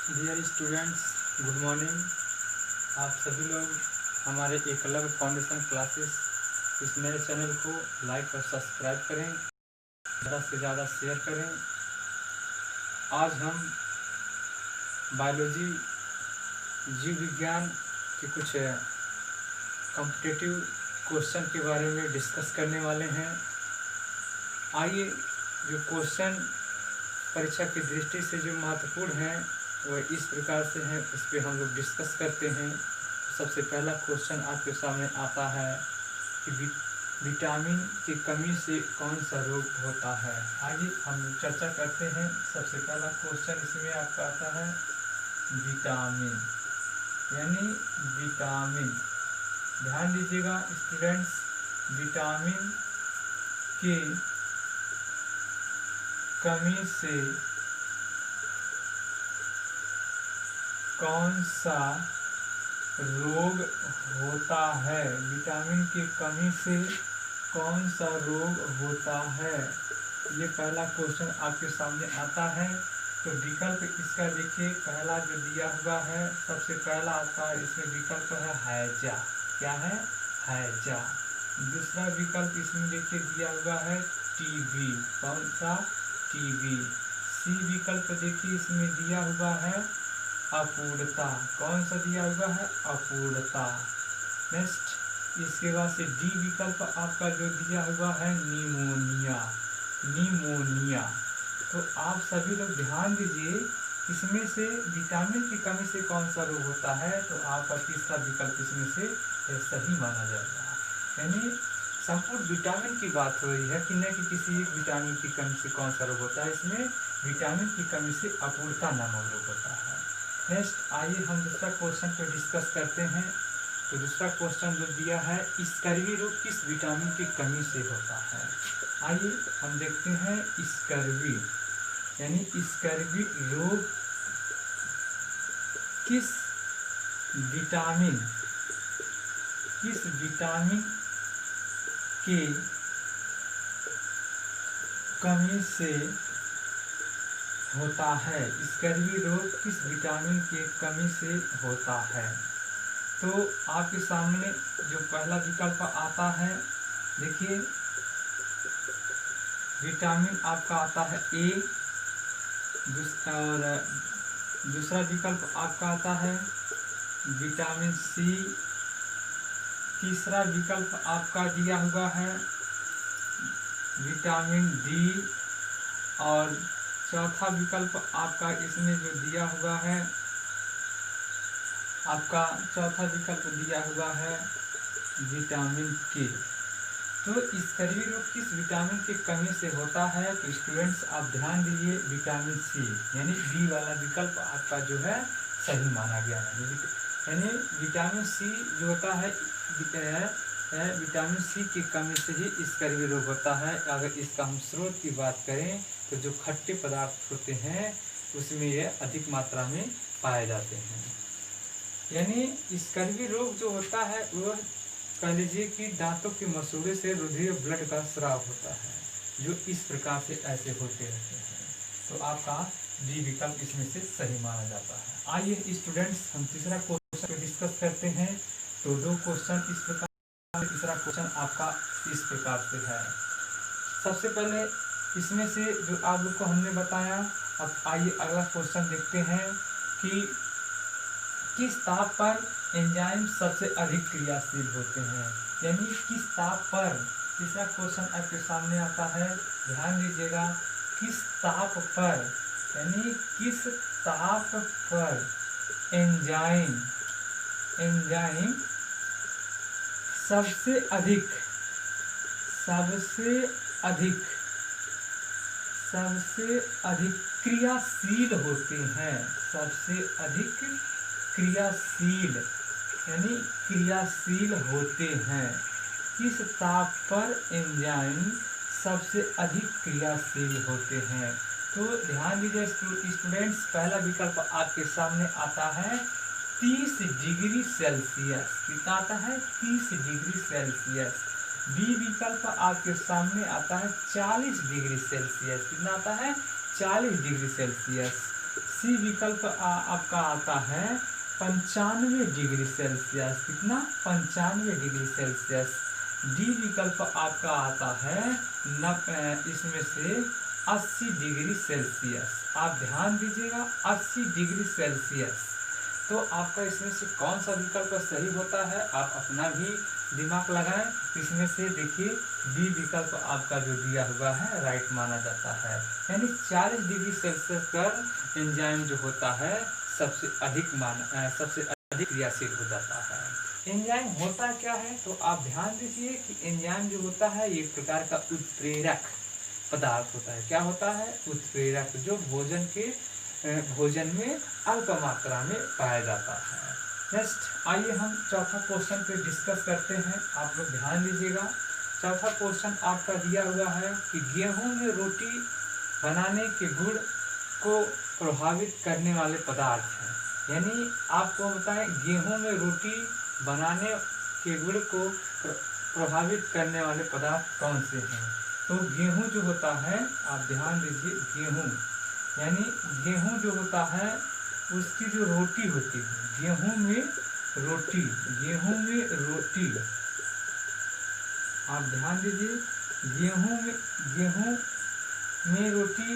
Dear students, good morning. आप सभी लोग हमारे एकलव्य फाउंडेशन क्लासेस इस नए चैनल को लाइक और सब्सक्राइब करें, ज़्यादा से ज़्यादा शेयर करें। आज हम बायोलॉजी, जीव विज्ञान के कुछ कॉम्पिटिटिव क्वेश्चन के बारे में डिस्कस करने वाले हैं। आइए, जो क्वेश्चन परीक्षा की दृष्टि से जो महत्वपूर्ण हैं वह इस प्रकार से हैं, उस पर हम लोग डिस्कस करते हैं। सबसे पहला क्वेश्चन आपके सामने आता है कि विटामिन की कमी से कौन सा रोग होता है। आइए हम चर्चा करते हैं। सबसे पहला क्वेश्चन इसमें आपका आता है विटामिन, यानी विटामिन। ध्यान दीजिएगा स्टूडेंट्स, विटामिन की कमी से कौन सा रोग होता है। विटामिन की कमी से कौन सा रोग होता है, ये पहला क्वेश्चन आपके सामने आता है। तो विकल्प इसका देखिए, पहला जो दिया हुआ है, सबसे पहला आपका इसमें विकल्प है हैजा। क्या है? हैजा। दूसरा विकल्प इसमें देखिए दिया हुआ है टीबी। कौन सा? टीबी। सी विकल्प देखिए इसमें दिया हुआ है अपूर्णता। कौन सा दिया हुआ है? अपूर्णता। नेक्स्ट इसके बाद से डी विकल्प आपका जो दिया हुआ है निमोनिया। निमोनिया। तो आप सभी लोग ध्यान दीजिए, इसमें से विटामिन की कमी से कौन सा रोग होता है, तो आपका तीसरा विकल्प इसमें से सही माना जाएगा। यानी संपूर्ण विटामिन की बात हो रही है कि न कि किसी एक विटामिन की कमी से कौन सा रोग होता है। इसमें विटामिन की कमी से अपूर्णता नामक रोग होता है। नेक्स्ट आइए हम दूसरा क्वेश्चन पे डिस्कस करते हैं। तो दूसरा क्वेश्चन जो दिया है, स्कर्वी रोग किस विटामिन की कमी से होता है। आइए हम देखते हैं स्कर्वी, यानी स्कर्वी रोग किस विटामिन के कमी से होता है। स्कर्वी रोग किस विटामिन के कमी से होता है। तो आपके सामने जो पहला विकल्प आता है, देखिए विटामिन आपका आता है ए, और दूसरा विकल्प आपका आता है विटामिन सी, तीसरा विकल्प आपका दिया हुआ है विटामिन डी, और चौथा विकल्प आपका इसमें जो दिया हुआ है, आपका चौथा विकल्प दिया हुआ है विटामिन के। तो स्कर्वी रोग किस विटामिन की कमी से होता है, तो स्टूडेंट्स आप ध्यान दीजिए, विटामिन सी, यानी बी वाला विकल्प आपका जो है सही माना गया है। यानी विटामिन सी जो होता है विटामिन सी की कमी से ही स्कर्वी रोग होता है। अगर इसका हम स्रोत की बात करें तो जो खट्टे पदार्थ होते हैं उसमें ये अधिक मात्रा में पाए जाते हैं। यानी स्कर्वी रोग जो होता है वह कह लीजिए कि दांतों के मसूड़े से रुधिर ब्लड का स्राव होता है, जो इस प्रकार से ऐसे होते रहते हैं। तो आपका डी विकल्प इसमें से सही माना जाता है। आइए स्टूडेंट्स हम तीसरा क्वेश्चन डिस्कस करते हैं। तो दो क्वेश्चन इस प्रकार, तीसरा क्वेश्चन आपका इस प्रकार से है। सबसे पहले इसमें से जो आप लोग को हमने बताया, अब आइए अगला क्वेश्चन देखते हैं कि किस ताप पर एंजाइम सबसे अधिक क्रियाशील होते हैं। यानी किस ताप पर, तीसरा क्वेश्चन आपके सामने आता है, ध्यान दीजिएगा, किस ताप पर, यानी किस ताप पर एंजाइम सबसे अधिक क्रियाशील होते हैं। सबसे अधिक क्रियाशील, यानी क्रियाशील होते हैं। किस ताप पर एंजाइम सबसे अधिक क्रियाशील होते हैं। तो ध्यान दीजिए स्टूडेंट्स, पहला विकल्प आपके सामने आता है 30 डिग्री सेल्सियस। कितना आता है? 30 डिग्री सेल्सियस। बी विकल्प आपके सामने आता है 40 डिग्री सेल्सियस। कितना आता है? 40 डिग्री सेल्सियस। सी विकल्प आपका आता है 95 डिग्री सेल्सियस। कितना? 95 डिग्री सेल्सियस। डी विकल्प आपका आता है इसमें से 80 डिग्री सेल्सियस। आप ध्यान दीजिएगा, 80 डिग्री सेल्सियस। तो आपका इसमें से कौन सा विकल्प सही होता है, आप अपना भी दिमाग लगाएं। इसमें से देखिए बी विकल्प आपका जो दिया हुआ है राइट माना जाता है। यानी 40 डिग्री सेल्सियस पर एंजाइम जो होता है सबसे अधिक क्रियाशील हो जाता है। एंजाइम होता क्या है, तो आप ध्यान दीजिए कि एंजाइम जो होता है एक प्रकार का उत्प्रेरक पदार्थ होता है। क्या होता है? उत्प्रेरक, जो भोजन में अल्प मात्रा में पाया जाता है। नेक्स्ट आइए हम चौथा क्वेश्चन पे डिस्कस करते हैं। आप लोग ध्यान दीजिएगा। चौथा क्वेश्चन आपका दिया हुआ है कि गेहूं में रोटी बनाने के गुण को प्रभावित करने वाले पदार्थ हैं। यानी आपको बताएं गेहूं में रोटी बनाने के गुण को प्रभावित करने वाले पदार्थ कौन से हैं। तो गेहूं जो होता है, आप ध्यान दीजिए, गेहूं यानी गेहूं जो होता है उसकी जो रोटी होती है, गेहूं में रोटी आप ध्यान दीजिए, गेहूं में रोटी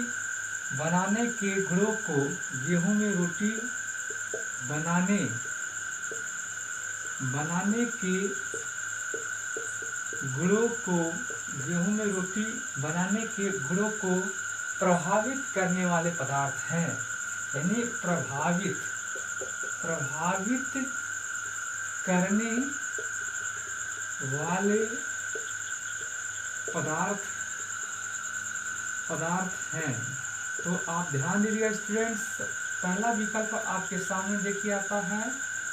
बनाने के गुणों को, गेहूं में रोटी बनाने के गुणों को, गेहूं में रोटी बनाने के गुणों को प्रभावित करने वाले पदार्थ हैं। यानी प्रभावित करने वाले पदार्थ हैं। तो आप ध्यान दीजिएगा स्टूडेंट्स, पहला विकल्प आपके सामने देखिए आता है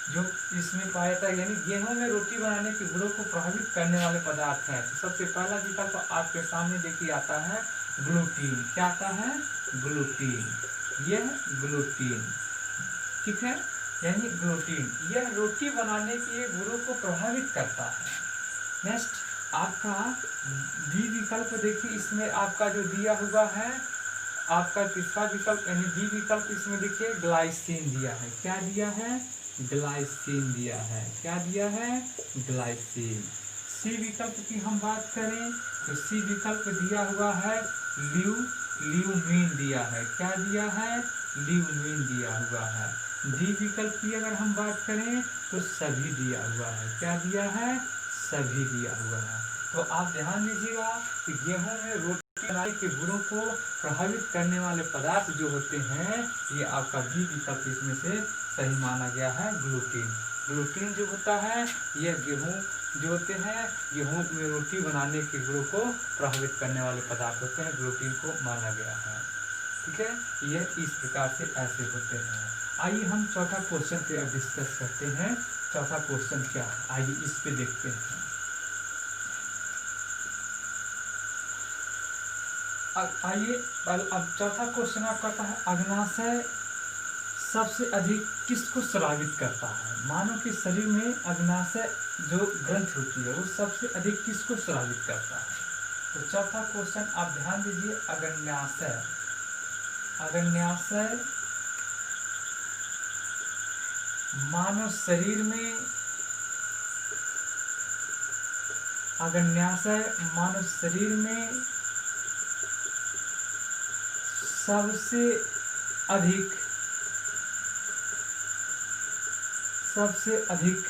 जो इसमें पाया जाता है, यानी गेहूं में रोटी बनाने के गुणों को प्रभावित करने वाले पदार्थ हैं। तो सबसे पहला विकल्प आपके सामने देखिए आता है ग्लूटीन। क्या आता है? ग्लूटीन। यह ग्लूटीन, ठीक है, यानी ग्लूटीन यह रोटी बनाने के गुणों को प्रभावित करता है। नेक्स्ट आपका बी विकल्प देखिए, इसमें आपका जो दिया हुआ है आपका तीसरा विकल्प यानी बी विकल्प, इसमें देखिए ग्लाइसिन दिया है। क्या दिया है? ग्लाइसिन दिया है। क्या दिया है? ग्लाइसिन। सी विकल्प की हम बात करें तो सी विकल्प दिया हुआ है ल्यूमीन दिया है। क्या दिया है? ल्यूमीन दिया हुआ है। डी विकल्प की अगर हम बात करें तो सभी दिया हुआ है। क्या दिया है? सभी दिया हुआ है। तो आप ध्यान दीजिएगा कि गेहूं में रोटी बनाने के गुणों को प्रभावित करने वाले पदार्थ जो होते हैं, ये आपका बी विकल्प इसमें से सही माना गया है, ग्लूटीन। ग्लूटीन जो होता है यह गेहूं जो होते हैं, गेहूं में रोटी बनाने के गुणों को प्रभावित करने वाले पदार्थ होते हैं, ग्लूटीन को माना गया है। ठीक है, यह इस प्रकार से ऐसे होते हैं। आइए हम चौथा क्वेश्चन पे अब डिस्कस करते हैं। चौथा क्वेश्चन क्या है, आइए इस पे देखते हैं। आइए अब चौथा क्वेश्चन आपका कहता है अग्नाशय सबसे अधिक किसको स्रावित करता है। मानव के शरीर में अग्नाशय जो ग्रंथ होती है वो सबसे अधिक किसको स्रावित करता है। तो चौथा क्वेश्चन आप ध्यान दीजिए, अग्न्याशय मानव शरीर में, अग्न्याशय मानव शरीर में सबसे अधिक